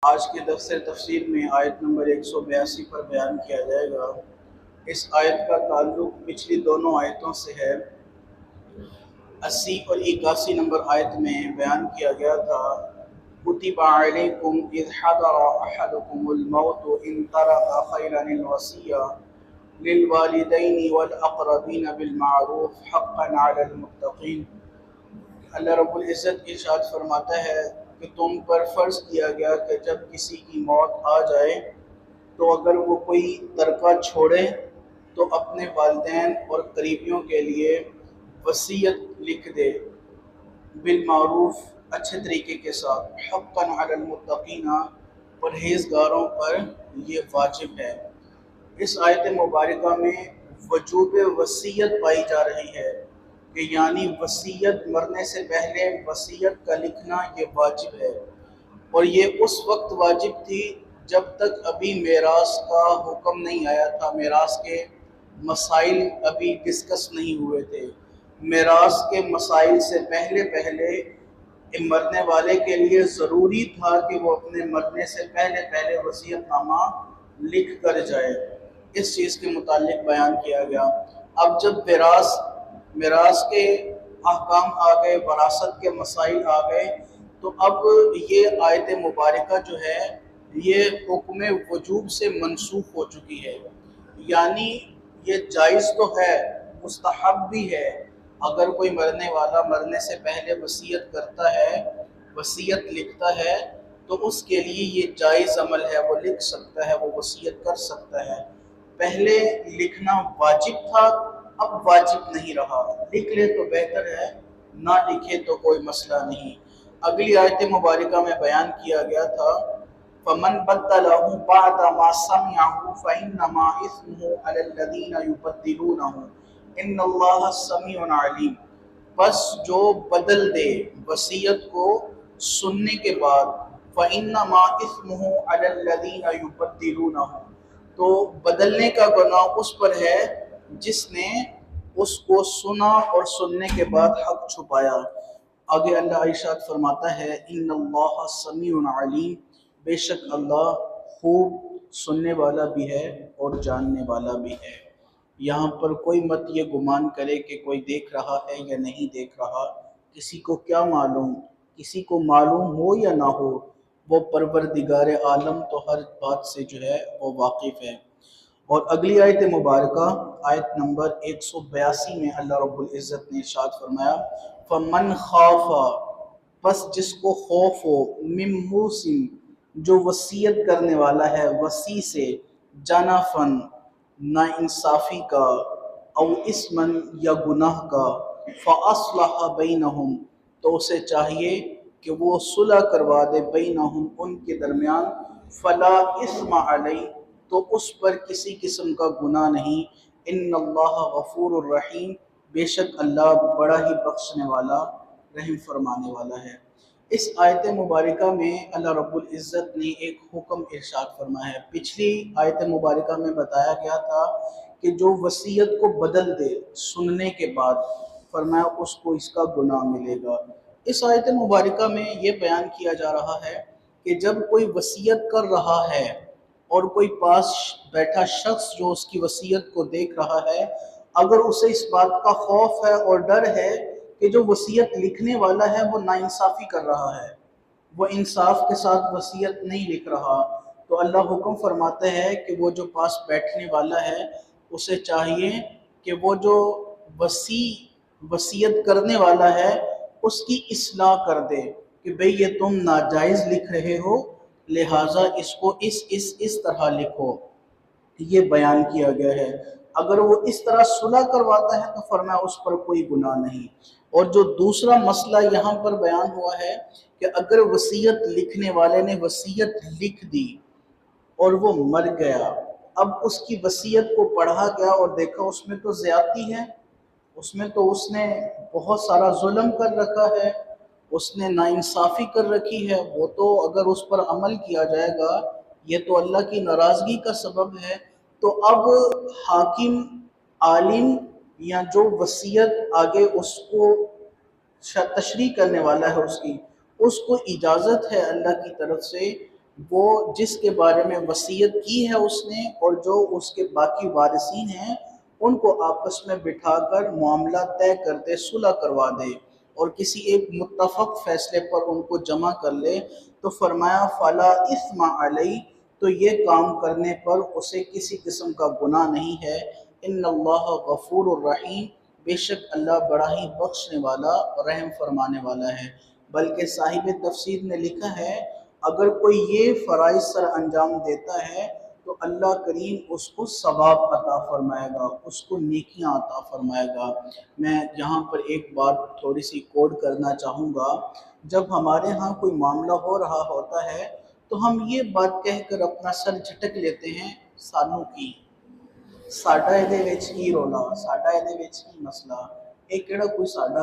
آج کے درس تفسیر میں آیت نمبر 182 پر بیان کیا جائے گا۔ اس آیت کا تعلق پچھلی دونوں آیتوں سے ہے۔ 80 اور 81 نمبر آیت میں بیان کیا گیا تھا کتب علیکم اذ حضر احدکم الموت ان ترک خیرا الوصیہ للوالدین والاقربین بالمعروف حقا علی المتقین۔ اللہ رب العزت ارشاد فرماتا ہے کہ تم پر فرض کیا گیا کہ جب کسی کی موت آ جائے تو اگر وہ کوئی ترکہ چھوڑے تو اپنے والدین اور قریبیوں کے لیے وصیت لکھ دے بالمعروف، اچھے طریقے کے ساتھ، حقا علی المتقین، پرہیزگاروں پر یہ واجب ہے۔ اس آیت مبارکہ میں وجوب وصیت پائی جا رہی ہے کہ یعنی وصیت مرنے سے پہلے وصیت کا لکھنا یہ واجب ہے، اور یہ اس وقت واجب تھی جب تک ابھی میراث کا حکم نہیں آیا تھا، میراث کے مسائل ابھی ڈسکس نہیں ہوئے تھے۔ میراث کے مسائل سے پہلے مرنے والے کے لیے ضروری تھا کہ وہ اپنے مرنے سے پہلے وصیت نامہ لکھ کر جائے۔ اس چیز کے متعلق بیان کیا گیا۔ اب جب میراث کے احکام آ گئے، وراثت کے مسائل آ گئے، تو اب یہ آیت مبارکہ جو ہے یہ حکم وجوب سے منسوخ ہو چکی ہے، یعنی یہ جائز تو ہے، مستحب بھی ہے۔ اگر کوئی مرنے والا مرنے سے پہلے وصیت کرتا ہے، وصیت لکھتا ہے، تو اس کے لیے یہ جائز عمل ہے، وہ لکھ سکتا ہے، وہ وصیت کر سکتا ہے۔ پہلے لکھنا واجب تھا، اب واجب نہیں رہا، لکھ لے تو بہتر ہے، نہ لکھے تو کوئی مسئلہ نہیں۔ اگلی آیت مبارکہ میں بیان کیا گیا تھا فَمَنْ بَدَّلَهُ بَعْدَ مَا سَمِعَهُ فَإِنَّمَا إِثْمُهُ عَلَى الَّذِينَ يُبَدِّلُونَهُ إِنَّ اللَّهَ سَمِيعٌ عَلِيمٌ۔ بس جو بدل دے وصیت کو سننے کے بعد، فَإِنَّمَا إِثْمُهُ عَلَى الَّذِينَ يُبَدِّلُونَهُ، تو بدلنے کا گناہ اس پر ہے جس نے اس کو سنا اور سننے کے بعد حق چھپایا۔ آگے اللہ ارشاد فرماتا ہے ان اللہ سمیع علیم، بے شک اللہ خوب سننے والا بھی ہے اور جاننے والا بھی ہے۔ یہاں پر کوئی مت یہ گمان کرے کہ کوئی دیکھ رہا ہے یا نہیں دیکھ رہا، کسی کو کیا معلوم، کسی کو معلوم ہو یا نہ ہو، وہ پروردگار عالم تو ہر بات سے جو ہے وہ واقف ہے۔ اور اگلی آیت مبارکہ آیت نمبر 182 میں اللہ رب العزت نے ارشاد فرمایا فَمَنْ خَافَ، پس جس کو خوف ہو، مِن مُوصٍ، جو وصیت کرنے والا ہے وصی سے، جنفن، نا انصافی کا، او اسمن، یا گناہ کا، فَأَصْلَحَ بَيْنَهُمْ، تو اسے چاہیے کہ وہ صلح کروا دے بینہم، ان کے درمیان، فلا اثم علیہ، تو اس پر کسی قسم کا گناہ نہیں، ان اللہ غفور الرحیم، بے شک اللہ بڑا ہی بخشنے والا، رحم فرمانے والا ہے۔ اس آیت مبارکہ میں اللہ رب العزت نے ایک حکم ارشاد فرمایا ہے۔ پچھلی آیت مبارکہ میں بتایا گیا تھا کہ جو وصیت کو بدل دے سننے کے بعد، فرمایا اس کو اس کا گناہ ملے گا۔ اس آیت مبارکہ میں یہ بیان کیا جا رہا ہے کہ جب کوئی وصیت کر رہا ہے اور کوئی پاس بیٹھا شخص جو اس کی وصیت کو دیکھ رہا ہے، اگر اسے اس بات کا خوف ہے اور ڈر ہے کہ جو وصیت لکھنے والا ہے وہ ناانصافی کر رہا ہے، وہ انصاف کے ساتھ وصیت نہیں لکھ رہا، تو اللہ حکم فرماتا ہے کہ وہ جو پاس بیٹھنے والا ہے اسے چاہیے کہ وہ جو وصیت کرنے والا ہے اس کی اصلاح کر دے کہ بھئی یہ تم ناجائز لکھ رہے ہو، لہٰذا اس کو اس طرح لکھو۔ یہ بیان کیا گیا ہے۔ اگر وہ اس طرح صلح کرواتا ہے تو فرمایا اس پر کوئی گناہ نہیں۔ اور جو دوسرا مسئلہ یہاں پر بیان ہوا ہے کہ اگر وصیت لکھنے والے نے وصیت لکھ دی اور وہ مر گیا، اب اس کی وصیت کو پڑھا گیا اور دیکھا اس میں تو زیادتی ہے، اس میں تو اس نے بہت سارا ظلم کر رکھا ہے، اس نے ناانصافی کر رکھی ہے، وہ تو اگر اس پر عمل کیا جائے گا یہ تو اللہ کی ناراضگی کا سبب ہے۔ تو اب حاکم، عالم، یا جو وصیت آگے اس کو تشریح کرنے والا ہے اس کو اجازت ہے اللہ کی طرف سے وہ جس کے بارے میں وصیت کی ہے اس نے اور جو اس کے باقی وارثین ہیں ان کو آپس میں بٹھا کر معاملہ طے کر دے، صلح کروا دے اور کسی ایک متفق فیصلے پر ان کو جمع کر لے، تو فرمایا فلا اثم علی، تو یہ کام کرنے پر اسے کسی قسم کا گناہ نہیں ہے۔ ان اللہ غفور الرحیم، بے شک اللہ بڑا ہی بخشنے والا اور رحم فرمانے والا ہے۔ بلکہ صاحب تفسیر نے لکھا ہے اگر کوئی یہ فرائض سر انجام دیتا ہے تو اللہ کریم اس کو ثواب عطا فرمائے گا، اس کو نیکیاں عطا فرمائے گا۔ میں یہاں پر ایک بات تھوڑی سی کوڈ کرنا چاہوں گا، جب ہمارے ہاں کوئی معاملہ ہو رہا ہوتا ہے تو ہم یہ بات کہہ کر اپنا سر جھٹک لیتے ہیں سانوں کی ਸਾਡਾ ਇਹਦੇ ਵਿੱਚ ਕੀ ਰੋਲਾ ਸਾਡਾ ਇਹਦੇ ਵਿੱਚ ਕੀ ਮਸਲਾ ਇਹ ਕਿਹੜਾ ਕੋਈ ਸਾਡਾ